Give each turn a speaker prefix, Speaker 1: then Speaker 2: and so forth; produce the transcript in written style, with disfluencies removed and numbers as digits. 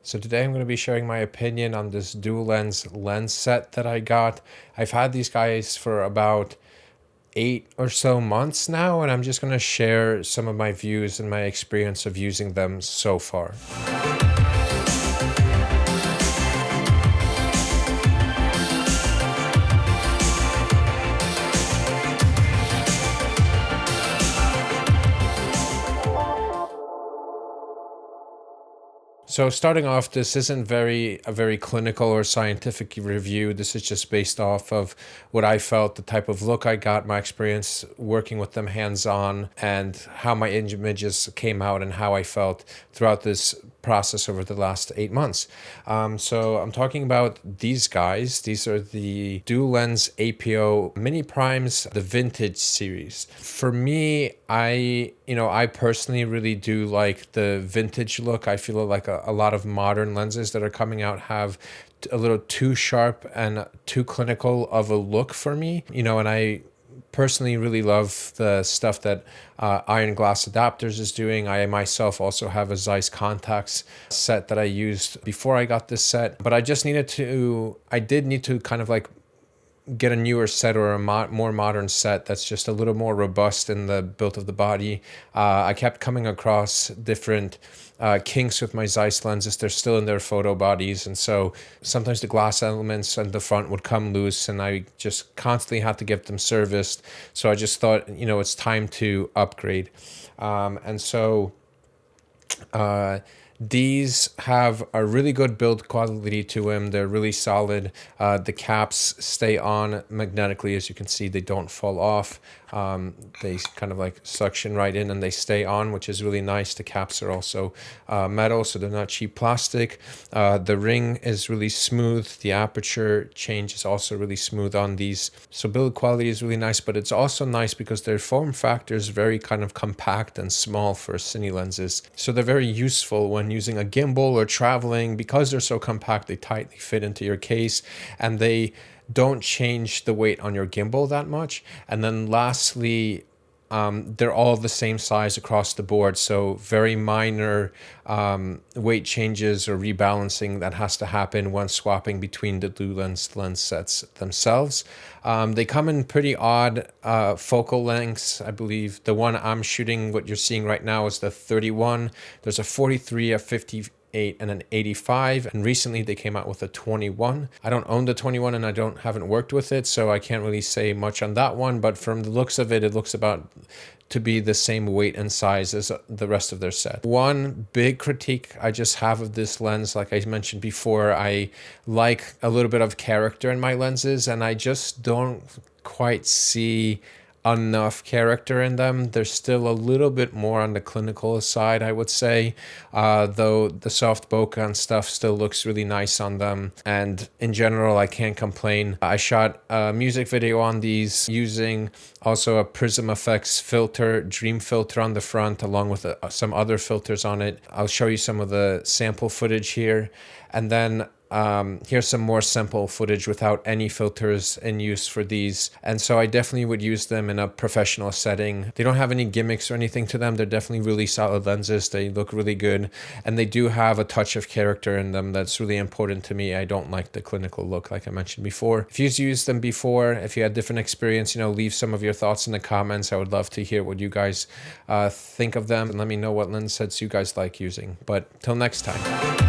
Speaker 1: So today I'm going to be sharing my opinion on this Dulens lens set that I got. I've had these guys for about 8 or so months now, and I'm just going to share some of my views and my experience of using them so far. So starting off, this isn't a very clinical or scientific review. This is just based off of what I felt, the type of look I got, my experience working with them hands-on, and how my images came out and how I felt throughout this process over the last 8 months. So I'm talking about these guys. These are the Dulens APO Mini Primes, the vintage series. For me, I personally really do like the vintage look. I feel like a lot of modern lenses that are coming out have a little too sharp and too clinical of a look for me. And I personally really love the stuff that Iron Glass Adapters is doing. I myself also have a Zeiss contacts set that I used before I got this set, but I did need to kind of like get a newer set or a more modern set that's just a little more robust in the build of the body. I kept coming across different kinks with my Zeiss lenses. They're still in their photo bodies, and so sometimes the glass elements and the front would come loose, and I just constantly had to get them serviced. So I just thought, it's time to upgrade. These have a really good build quality to them. They're really solid. The caps stay on magnetically. As you can see, they don't fall off. They kind of like suction right in and they stay on, which is really nice. The caps are also metal, so they're not cheap plastic. The ring is really smooth. The aperture change is also really smooth on these. So build quality is really nice, but it's also nice because their form factor is very kind of compact and small for cine lenses. So they're very useful when using a gimbal or traveling. Because they're so compact, they tightly fit into your case, and they don't change the weight on your gimbal that much. And then lastly, they're all the same size across the board, so very minor weight changes or rebalancing that has to happen when swapping between the Dulens lens sets themselves. They come in pretty odd focal lengths. I believe the one I'm shooting, what you're seeing right now, is the 31. There's a 43, a 58, and an 85, and recently they came out with a 21. I don't own the 21 and I haven't worked with it, so I can't really say much on that one, but from the looks of it, it looks about to be the same weight and size as the rest of their set. One big critique I just have of this lens, like I mentioned before, I like a little bit of character in my lenses, and I just don't quite see enough character in them. There's still a little bit more on the clinical side, I would say, though the soft bokeh and stuff still looks really nice on them, and in general I can't complain. I shot a music video on these using also a Prism Effects filter, Dream filter on the front, along with some other filters on it. I'll show you some of the sample footage here, and then here's some more simple footage without any filters in use for these. And so I definitely would use them in a professional setting. They don't have any gimmicks or anything to them. They're definitely really solid lenses. They look really good, and they do have a touch of character in them that's really important to me. I don't like the clinical look, like I mentioned before. If you've used them before, if you had different experience, leave some of your thoughts in the comments. I would love to hear what you guys think of them, and let me know what lens sets you guys like using. But till next time.